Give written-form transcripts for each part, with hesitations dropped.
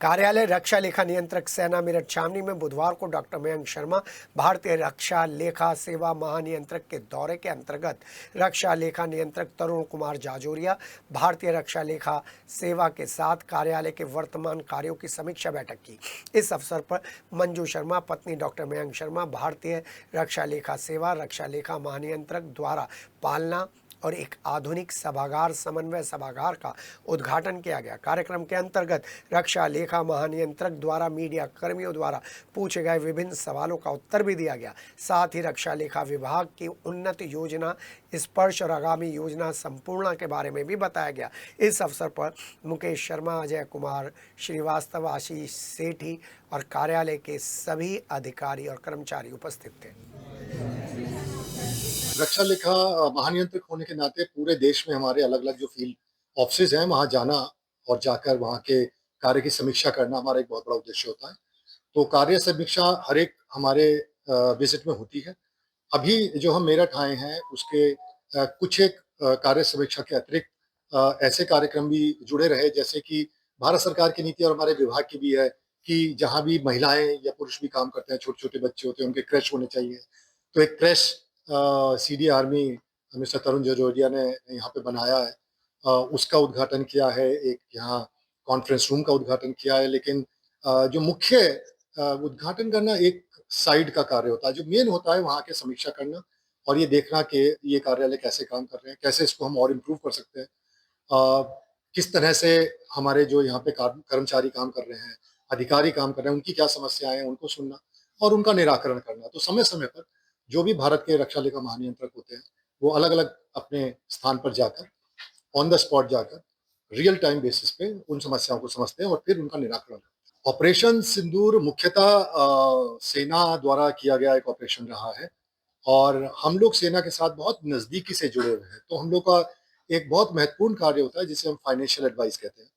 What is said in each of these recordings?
कार्यालय रक्षा लेखा नियंत्रक सेना मेरठ छावनी में बुधवार को डॉक्टर मयंक शर्मा भारतीय रक्षा लेखा सेवा महानियंत्रक के दौरे के अंतर्गत रक्षा लेखा नियंत्रक तरुण कुमार जाजोरिया भारतीय रक्षा लेखा सेवा के साथ कार्यालय के वर्तमान कार्यों की समीक्षा बैठक की। इस अवसर पर मंजू शर्मा पत्नी डॉक्टर मयंक शर्मा भारतीय रक्षा लेखा सेवा रक्षा लेखा महानियंत्रक द्वारा पालना और एक आधुनिक सभागार समन्वय सभागार का उद्घाटन किया गया। कार्यक्रम के अंतर्गत रक्षा लेखा महानियंत्रक द्वारा मीडिया कर्मियों द्वारा पूछे गए विभिन्न सवालों का उत्तर भी दिया गया। साथ ही रक्षा लेखा विभाग की उन्नत योजना स्पर्श और आगामी योजना संपूर्णा के बारे में भी बताया गया। इस अवसर पर मुकेश शर्मा, अजय कुमार श्रीवास्तव, आशीष सेठी और कार्यालय के सभी अधिकारी और कर्मचारी उपस्थित थे। रक्षा लेखा महानियंत्रक होने के नाते पूरे देश में हमारे अलग-अलग जो फील्ड ऑफिसेज हैं, वहाँ जाना और जाकर वहाँ के कार्य की समीक्षा करना हमारा एक बहुत बड़ा उद्देश्य होता है। तो कार्य समीक्षा हर एक हमारे विज़िट में होती है। अभी जो हम मेरठ आए हैं, उसके कुछ एक कार्य समीक्षा के अतिरिक्त ऐसे कार्यक्रम भी जुड़े रहे, जैसे कि भारत सरकार की नीति और हमारे विभाग की भी है कि जहाँ भी महिलाएँ या पुरुष भी काम करते हैं, छोटे-छोटे बच्चे होते हैं, उनके क्रैश होने चाहिए। तो एक क्रैश सीडी आर्मी मिस्टर तरुण जजोरिया ने यहाँ पे बनाया है। उसका उद्घाटन किया है, एक यहाँ कॉन्फ्रेंस रूम का उद्घाटन किया है, लेकिन जो मुख्य उद्घाटन करना एक साइड का कार्य होता है। जो मेन होता है वहाँ के समीक्षा करना और ये देखना कि ये कार्यालय कैसे काम कर रहे हैं, कैसे इसको हम और इम्प्रूव कर सकते हैं। किस तरह से हमारे जो यहाँ पे कर्मचारी काम कर रहे हैं, अधिकारी काम कर रहे हैं, उनकी क्या समस्याएँ हैं, उनको सुनना और उनका निराकरण करना। तो समय-समय पर जो भी भारत के रक्षा लेखा महानियंत्रक होते हैं, वो अलग-अलग अपने स्थान पर जाकर, ऑन द स्पॉट जाकर, रियल टाइम बेसिस पे उन समस्याओं को समझते हैं और फिर उनका निराकरण करते हैं। ऑपरेशन सिंदूर मुख्यतः सेना द्वारा किया गया एक ऑपरेशन रहा है और हम लोग सेना के साथ बहुत नज़दीकी से जुड़े हुए हैं। तो हम लोग का एक बहुत महत्वपूर्ण कार्य होता है जिसे हम फाइनेंशियल एडवाइस कहते हैं।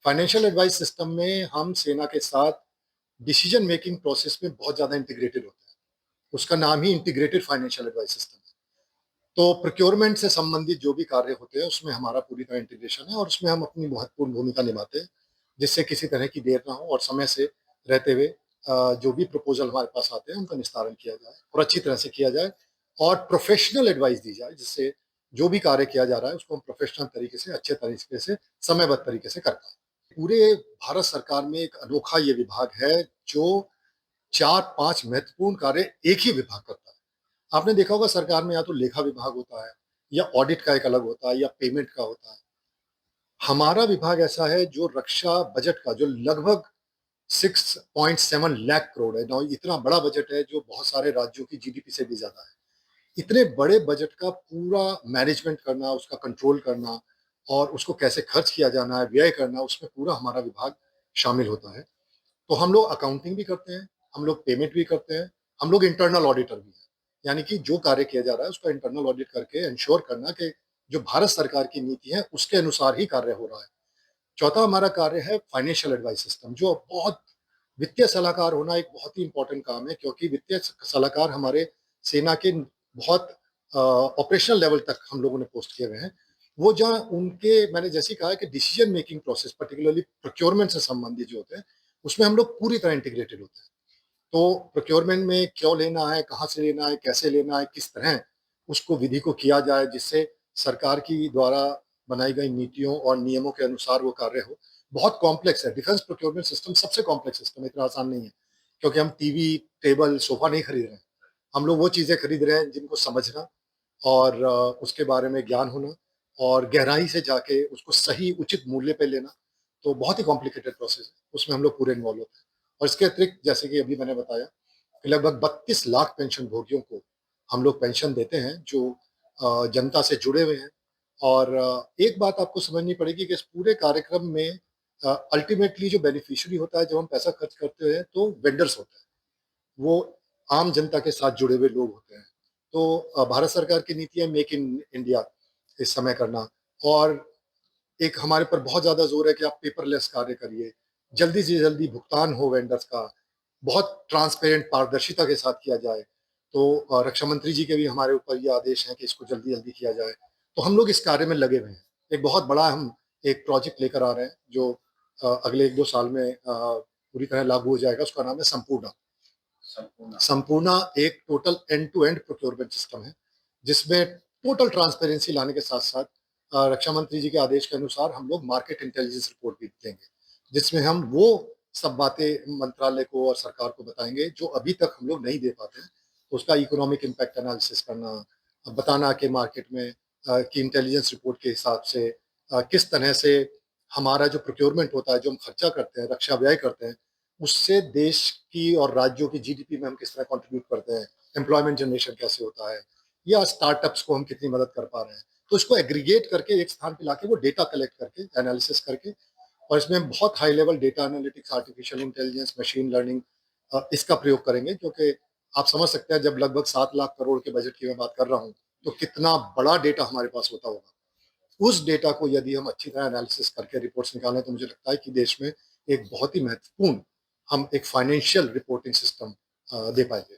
फाइनेंशियल एडवाइस सिस्टम में हम सेना के साथ डिसीजन मेकिंग प्रोसेस में बहुत ज़्यादा इंटीग्रेटेड होते हैं। उसका नाम ही इंटीग्रेटेड फाइनेंशियल एडवाइस सिस्टम है। तो प्रोक्योरमेंट से संबंधित जो भी कार्य होते हैं, उसमें हमारा पूरी तरह इंटीग्रेशन है और उसमें हम अपनी महत्वपूर्ण भूमिका निभाते हैं, जिससे किसी तरह की देर ना हो और समय से रहते हुए जो भी प्रपोज़ल हमारे पास आते हैं, उनका निस्तारण किया जाए और अच्छी तरह से किया जाए और प्रोफ़ेशनल एडवाइस दी जाए, जिससे जो भी कार्य किया जा रहा है, उसको हम प्रोफ़ेशनल तरीके से, अच्छे तरीके से, समयबद्ध तरीके से कर पाएँ। पूरे भारत सरकार में एक अनोखा ये विभाग है, जो 4-5 महत्वपूर्ण कार्य एक ही विभाग करता है। आपने देखा होगा सरकार में या तो लेखा विभाग होता है या ऑडिट का एक अलग होता है या पेमेंट का होता है। हमारा विभाग ऐसा है जो रक्षा बजट का जो लगभग 6.7 लाख करोड़ है। नाउ इतना बड़ा बजट है जो बहुत सारे राज्यों की जीडीपी से भी ज़्यादा है। इतने बड़े बजट का पूरा मैनेजमेंट करना, उसका कंट्रोल करना और उसको कैसे खर्च किया जाना है, व्यय करना, उसमें पूरा हमारा विभाग शामिल होता है। तो हम लोग अकाउंटिंग भी करते हैं, हम लोग पेमेंट भी करते हैं, हम लोग इंटरनल ऑडिटर भी हैं। यानी कि जो कार्य किया जा रहा है उसका इंटरनल ऑडिट करके एंश्योर करना कि जो भारत सरकार की नीति है उसके अनुसार ही कार्य हो रहा है। चौथा हमारा कार्य है फाइनेंशियल एडवाइस सिस्टम, जो बहुत वित्तीय सलाहकार होना एक बहुत ही इम्पोर्टेंट काम है, क्योंकि वित्तीय सलाहकार हमारे सेना के बहुत ऑपरेशनल लेवल तक हम लोगों ने पोस्ट किए हुए हैं। वो जहाँ उनके मैंने जैसे ही कहा कि decision making process particularly procurement से संबंधित जो होते हैं, उसमें हम लोग पूरी तरह इंटीग्रेटेड होते हैं। तो प्रोक्योरमेंट में क्यों लेना है, कहाँ से लेना है, कैसे लेना है, किस तरह उसको विधि को किया जाए, जिससे सरकार की द्वारा बनाई गई नीतियों और नियमों के अनुसार वो कार्य हो। बहुत कॉम्प्लेक्स है। डिफेंस प्रोक्योरमेंट सिस्टम सबसे कॉम्प्लेक्स सिस्टम है, इतना आसान नहीं है। क्योंकि हम टीवी, टेबल, सोफा नहीं खरीद रहे हैं। हम लोग वो चीज़ें खरीद रहे हैं जिनको समझना और उसके बारे में ज्ञान होना और गहराई से जाके उसको सही उचित मूल्य पे लेना, तो बहुत ही कॉम्प्लिकेटेड प्रोसेस है। उसमें हम लोग पूरे इन्वॉल्व होते हैं। और इसके अतिरिक्त जैसे कि अभी मैंने बताया कि लगभग 32 लाख पेंशन भोगियों को हम लोग पेंशन देते हैं, जो जनता से जुड़े हुए हैं। और एक बात आपको समझनी पड़ेगी कि इस पूरे कार्यक्रम में अल्टीमेटली जो बेनिफिशियरी होता है, जब हम पैसा खर्च करते हैं, तो वेंडर्स होते हैं। वो आम जनता के साथ जुड़े हुए लोग होते हैं। तो भारत सरकार की नीति है मेक इन इंडिया इस समय करना और एक हमारे पर बहुत ज़्यादा ज़ोर है कि आप पेपरलेस कार्य करिए, जल्दी से जल्दी भुगतान हो वेंडर्स का, बहुत ट्रांसपेरेंट पारदर्शिता के साथ किया जाए। तो रक्षा मंत्री जी के भी हमारे ऊपर ये आदेश हैं कि इसको जल्दी-जल्दी किया जाए। तो हम लोग इस कार्य में लगे हुए हैं। एक बहुत बड़ा हम एक प्रोजेक्ट लेकर आ रहे हैं, जो अगले 1-2 साल में पूरी तरह लागू हो जाएगा, उसका नाम है संपूर्णा। संपूर्णा एक total end to end procurement system है, जिसमें टोटल ट्रांसपेरेंसी लाने के साथ-साथ रक्षा मंत्री जी के आदेश के अनुसार हम लोग मार्केट इंटेलिजेंस रिपोर्ट भी देंगे, जिसमें हम वो सब बातें मंत्रालय को और सरकार को बताएँगे, जो अभी तक हम लोग नहीं दे पाते हैं। तो उसका इकोनॉमिक इम्पैक्ट एनालिसिस करना, बताना कि मार्केट में कि इंटेलिजेंस रिपोर्ट के हिसाब से किस तरह से हमारा जो प्रोक्योरमेंट होता है, जो हम खर्चा करते हैं, रक्षा व्यय करते हैं, उससे देश की और राज्यों की जीडीपी में हम किस तरह कंट्रीब्यूट करते हैं, एम्प्लॉयमेंट जनरेशन कैसे होता है, या स्टार्टअप्स को हम कितनी मदद कर पा रहे हैं। तो इसको एग्रीगेट करके एक स्थान पे लाके वो डेटा कलेक्ट करके, एनालिसिस करके, और इसमें बहुत high level data analytics, artificial intelligence, machine learning इसका प्रयोग करेंगे, क्योंकि आप समझ सकते हैं जब लगभग 7 लाख करोड़ के बजट की मैं बात कर रहा हूँ, तो कितना बड़ा डेटा हमारे पास होता होगा। उस डेटा को यदि हम अच्छी तरह एनालिसिस करके रिपोर्ट्स निकालें, तो मुझे लगता है कि देश में एक बहुत ही महत्वपूर्ण हम एक फाइनेंशियल रिपोर्टिंग सिस्टम दे पाएँगे।